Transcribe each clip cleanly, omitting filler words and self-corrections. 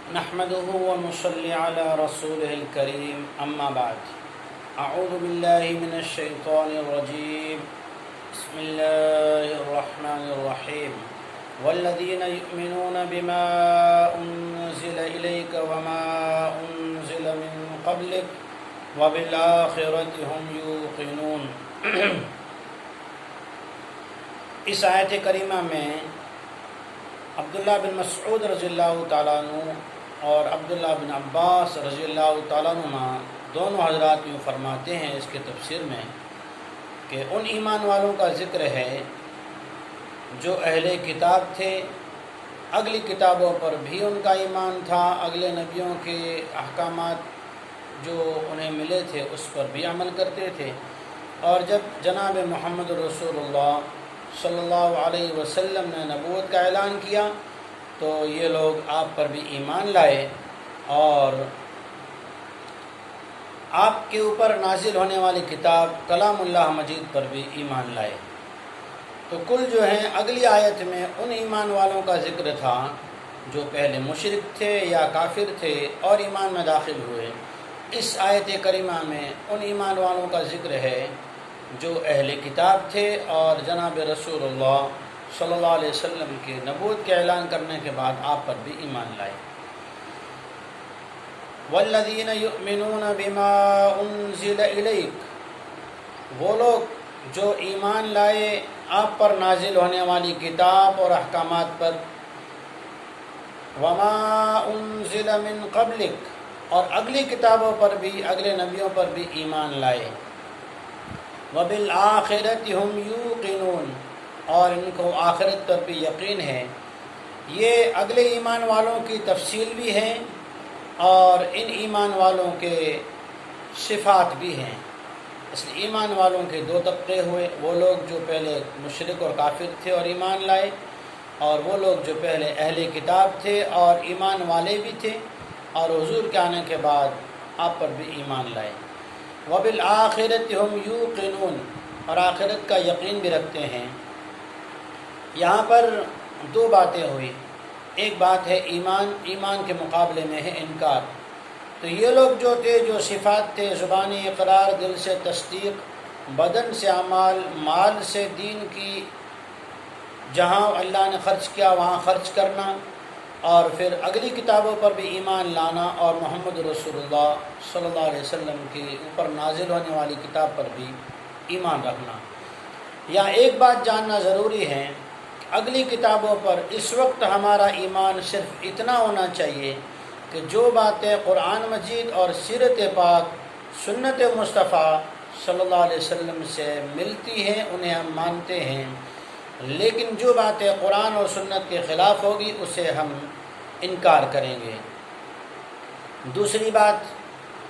نحمده ونصلي على رسوله الكريم اما بعد اعوذ بالله من الشيطان الرجيم بسم الله الرحمن الرحيم والذين يؤمنون بما انزل اليك وما انزل من قبلك وبالآخرة هم يوقنون۔ اس آیت کریمہ میں عبداللہ بن مسعود رضی اللہ تعالیٰ عنہ اور عبداللہ بن عباس رضی اللہ تعالیٰ عنہ دونوں حضرات یوں فرماتے ہیں اس کے تفسیر میں کہ ان ایمان والوں کا ذکر ہے جو اہل کتاب تھے، اگلی کتابوں پر بھی ان کا ایمان تھا، اگلے نبیوں کے احکامات جو انہیں ملے تھے اس پر بھی عمل کرتے تھے، اور جب جناب محمد رسول اللہ صلی اللہ علیہ وسلم نے نبوت کا اعلان کیا تو یہ لوگ آپ پر بھی ایمان لائے اور آپ کے اوپر نازل ہونے والی کتاب کلام اللہ مجید پر بھی ایمان لائے۔ تو کل جو ہیں اگلی آیت میں ان ایمان والوں کا ذکر تھا جو پہلے مشرک تھے یا کافر تھے اور ایمان میں داخل ہوئے۔ اس آیت کریمہ میں ان ایمان والوں کا ذکر ہے جو اہل کتاب تھے اور جناب رسول اللہ صلی اللہ علیہ وسلم کے نبوت کے اعلان کرنے کے بعد آپ پر بھی ایمان لائے۔ والذین یؤمنون بما انزل الیک، وہ لوگ جو ایمان لائے آپ پر نازل ہونے والی کتاب اور احکامات پر، وما انزل من قبلک، اور اگلی کتابوں پر بھی اگلے نبیوں پر بھی ایمان لائے، وبالآخرۃ ہم یوقنون، اور ان کو آخرت پر بھی یقین ہے۔ یہ اگلے ایمان والوں کی تفصیل بھی ہے اور ان ایمان والوں کے صفات بھی ہیں۔ اس لیے ایمان والوں کے دو طبقے ہوئے، وہ لوگ جو پہلے مشرک اور کافر تھے اور ایمان لائے، اور وہ لوگ جو پہلے اہل کتاب تھے اور ایمان والے بھی تھے اور حضور کے آنے کے بعد آپ پر بھی ایمان لائے۔ وبالآخرۃ ہم یوقنون، اور آخرت کا یقین بھی رکھتے ہیں۔ یہاں پر دو باتیں ہوئی، ایک بات ہے ایمان کے مقابلے میں ہے انکار۔ تو یہ لوگ جو تھے جو صفات تھے، زبانی اقرار، دل سے تصدیق، بدن سے اعمال، مال سے دین کی جہاں اللہ نے خرچ کیا وہاں خرچ کرنا، اور پھر اگلی کتابوں پر بھی ایمان لانا اور محمد رسول اللہ صلی اللہ علیہ وسلم کے اوپر نازل ہونے والی کتاب پر بھی ایمان رکھنا۔ یہاں ایک بات جاننا ضروری ہے، اگلی کتابوں پر اس وقت ہمارا ایمان صرف اتنا ہونا چاہیے کہ جو باتیں قرآن مجید اور سیرت پاک سنت مصطفیٰ صلی اللہ علیہ وسلم سے ملتی ہیں انہیں ہم مانتے ہیں، لیکن جو باتیں قرآن اور سنت کے خلاف ہوگی اسے ہم انکار کریں گے۔ دوسری بات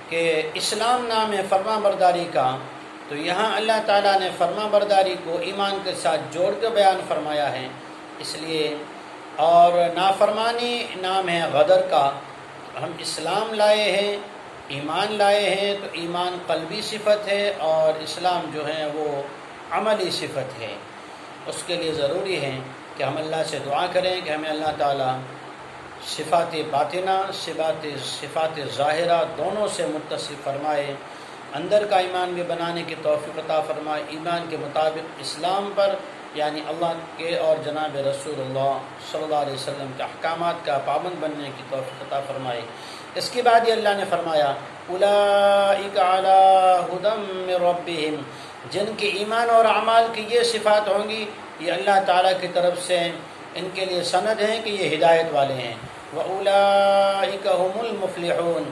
کہ اسلام نام ہے فرما برداری کا، تو یہاں اللہ تعالیٰ نے فرما برداری کو ایمان کے ساتھ جوڑ کے بیان فرمایا ہے، اس لیے اور نافرمانی نام ہے غدر کا۔ ہم اسلام لائے ہیں، ایمان لائے ہیں، تو ایمان قلبی صفت ہے اور اسلام جو ہے وہ عملی صفت ہے۔ اس کے لیے ضروری ہے کہ ہم اللہ سے دعا کریں کہ ہمیں اللہ تعالیٰ صفات باطنہ صفات ظاہرہ دونوں سے متصف فرمائے، اندر کا ایمان بھی بنانے کی توفیق عطا فرمائے، ایمان کے مطابق اسلام پر یعنی اللہ کے اور جناب رسول اللہ صلی اللہ علیہ وسلم کے احکامات کا پابند بننے کی توفیق عطا فرمائے۔ اس کے بعد یہ اللہ نے فرمایا اولئک علی ھدی من ربہم، جن کے ایمان اور اعمال کی یہ صفات ہوں گی یہ اللہ تعالیٰ کی طرف سے ان کے لیے سند ہیں کہ یہ ہدایت والے ہیں۔ وَأُولَئِكَ هُمُ الْمُفْلِحُونَ،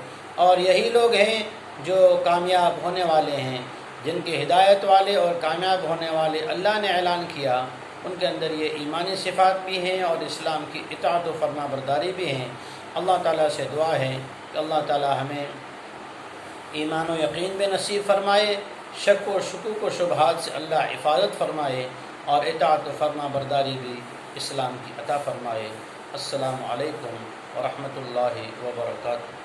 اور یہی لوگ ہیں جو کامیاب ہونے والے ہیں، جن کے ہدایت والے اور کامیاب ہونے والے اللہ نے اعلان کیا ان کے اندر یہ ایمانی صفات بھی ہیں اور اسلام کی اطاعت و فرما برداری بھی ہیں۔ اللہ تعالیٰ سے دعا ہے کہ اللہ تعالیٰ ہمیں ایمان و یقین بھی نصیب فرمائے، شک و شکوک و شبہات سے اللہ حفاظت فرمائے، اور اطاعت و فرما برداری بھی اسلام کی عطا فرمائے۔ السلام علیکم ورحمۃ اللہ وبرکاتہ۔